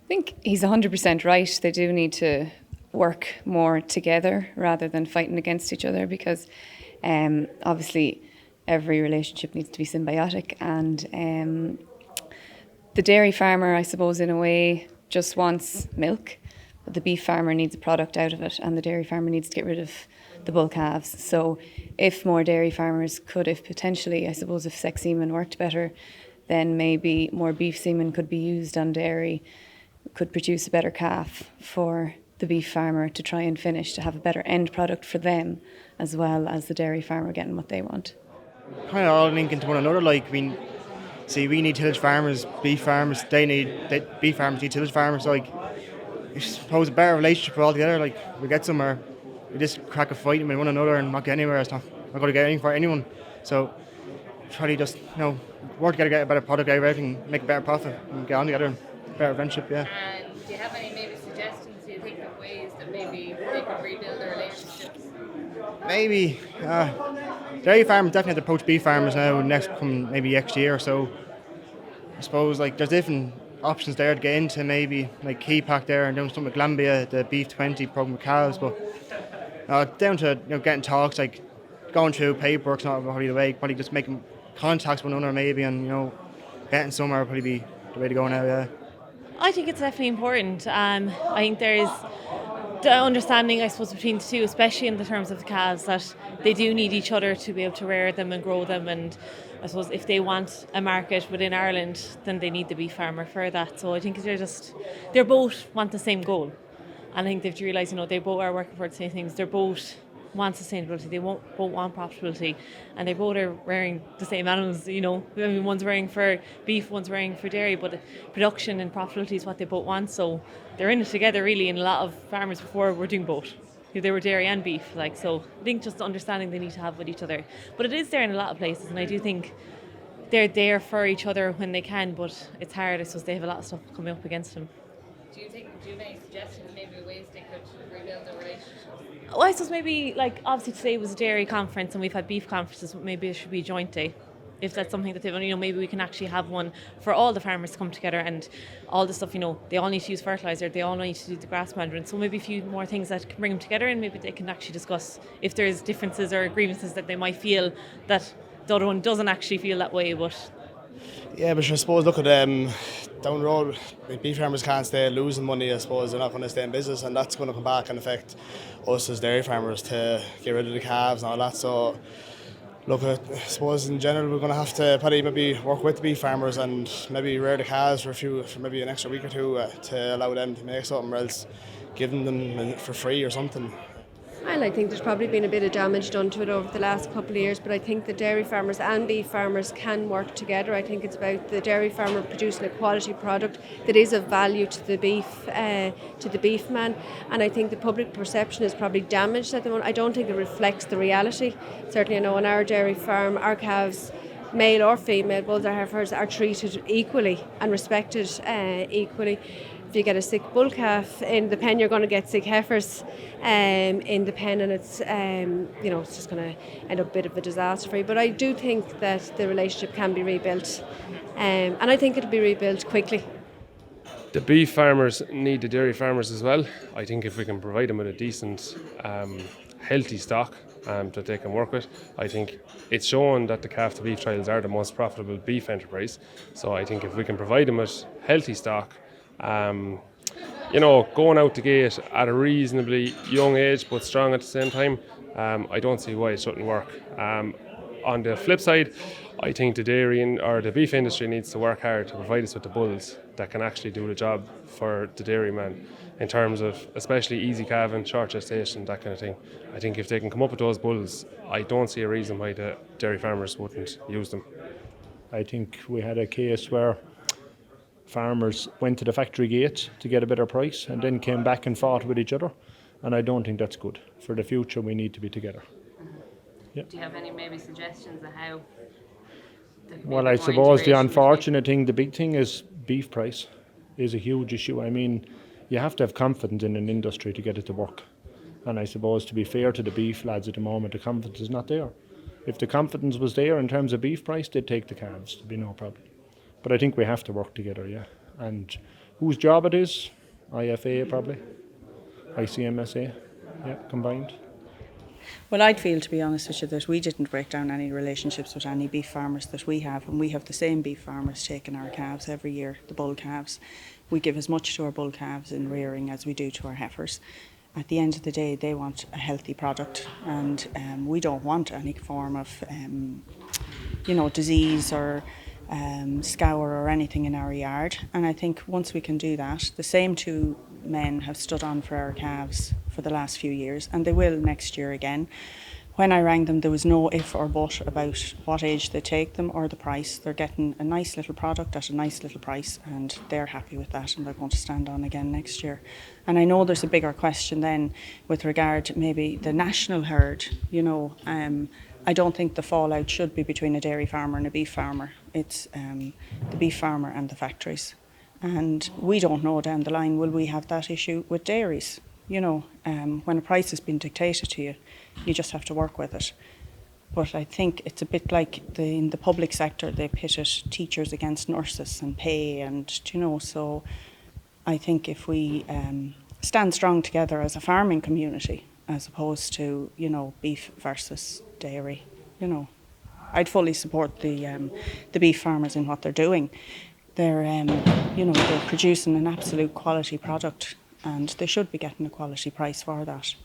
I think he's 100% right. They do need to work more together rather than fighting against each other, because obviously every relationship needs to be symbiotic, and the dairy farmer, I suppose, in a way just wants milk, but the beef farmer needs a product out of it, and the dairy farmer needs to get rid of the bull calves. So if more dairy farmers could, if potentially, I suppose, if sex semen worked better, then maybe more beef semen could be used on dairy, could produce a better calf for the beef farmer to try and finish, to have a better end product for them, as well as the dairy farmer getting what they want. Kind of all link into one another. Like, we need tillage farmers, beef farmers. Beef farmers need tillage farmers. Like, I suppose a better relationship all together. Like, we get somewhere. We just crack a fight with one another and not get anywhere. It's not going to get anything for anyone. So try to just work together, get a better product out of everything, make a better profit, and get on together and better friendship. Yeah. And do you have any maybe suggestions? Do you think of ways that maybe they could rebuild their relationships? Maybe dairy farmers definitely have to approach beef farmers now maybe next year or so. I suppose like there's different options there to get into, maybe like Keypack there and doing something with Glambia, the Beef 20 program with calves, but down to getting talks, like going through paperwork's not probably the way. Probably just making contacts with one another maybe, and getting somewhere would probably be the way to go now. Yeah. I think it's definitely important. I think there's the understanding, I suppose, between the two, especially in the terms of the calves, that they do need each other to be able to rear them and grow them. And I suppose if they want a market within Ireland, then they need the beef farmer for that. So I think they both want the same goal. And I think they've realised, they both are working for the same things. They're both want sustainability, they both want profitability, and they both are rearing the same animals. One's rearing for beef, one's rearing for dairy, but production and profitability is what they both want. So they're in it together, really. And a lot of farmers before were doing both. They were dairy and beef, so. I think just the understanding they need to have with each other. But it is there in a lot of places, and I do think they're there for each other when they can. But it's hard. I suppose they have a lot of stuff coming up against them. Do you have any suggestions, maybe ways they could rebuild their relationship? Well, I suppose maybe, obviously today was a dairy conference and we've had beef conferences, but maybe it should be a joint day. If that's something that maybe we can actually have one for all the farmers to come together, and all the stuff, they all need to use fertiliser, they all need to do the grass management. So maybe a few more things that can bring them together, and maybe they can actually discuss if there's differences or grievances that they might feel that the other one doesn't actually feel that way. But yeah, but I suppose look at down the road, beef farmers can't stay losing money. I suppose they're not going to stay in business, and that's going to come back and affect us as dairy farmers to get rid of the calves and all that. So look, I suppose in general we're going to have to probably maybe work with the beef farmers and maybe rear the calves for maybe an extra week or two to allow them to make something, or else giving them for free or something. And I think there's probably been a bit of damage done to it over the last couple of years, but I think the dairy farmers and beef farmers can work together. I think it's about the dairy farmer producing a quality product that is of value to the beef man, and I think the public perception is probably damaged at the moment. I don't think it reflects the reality. Certainly, on our dairy farm, our calves, male or female, bulls or heifers, are treated equally and respected equally. If you get a sick bull calf in the pen, you're going to get sick heifers in the pen, and it's it's just going to end up a bit of a disaster for you. But I do think that the relationship can be rebuilt, and I think it'll be rebuilt quickly. The beef farmers need the dairy farmers as well. I think if we can provide them with a decent, healthy stock that they can work with, I think it's shown that the calf to beef trials are the most profitable beef enterprise. So I think if we can provide them with healthy stock, going out the gate at a reasonably young age but strong at the same time, I don't see why it shouldn't work. On the flip side, I think the dairy or the beef industry needs to work hard to provide us with the bulls that can actually do the job for the dairyman, in terms of especially easy calving, short gestation, that kind of thing. I think if they can come up with those bulls, I don't see a reason why the dairy farmers wouldn't use them. I think we had a case where farmers went to the factory gate to get a better price and then came back and fought with each other, and I don't think that's good. For the future, we need to be together. Yeah. Do you have any maybe suggestions of how? Well, I suppose the unfortunate thing, the big thing is beef price is a huge issue. I mean, you have to have confidence in an industry to get it to work. And I suppose, to be fair to the beef lads at the moment, the confidence is not there. If the confidence was there in terms of beef price, they'd take the calves, there'd be no problem. But I think we have to work together, yeah. And whose job it is. IFA probably, ICMSA, yeah, combined. Well, I'd feel, to be honest with you, that we didn't break down any relationships with any beef farmers that we have, and we have the same beef farmers taking our calves every year, the bull calves. We give as much to our bull calves in rearing as we do to our heifers. At the end of the day, they want a healthy product, and we don't want any form of, disease or scour or anything in our yard. And I think once we can do that, the same two men have stood on for our calves for the last few years, and they will next year again. When I rang them, there was no if or but about what age they take them or the price. They're getting a nice little product at a nice little price, and they're happy with that, and they're going to stand on again next year. And I know there's a bigger question then with regard to maybe the national herd. I don't think the fallout should be between a dairy farmer and a beef farmer. It's the beef farmer and the factories. And we don't know down the line, will we have that issue with dairies? When a price has been dictated to you, you just have to work with it. But I think it's a bit like in the public sector, they pitted teachers against nurses and pay, and so I think if we stand strong together as a farming community, as opposed to beef versus dairy, I'd fully support the beef farmers in what they're doing. They're they're producing an absolute quality product, and they should be getting a quality price for that.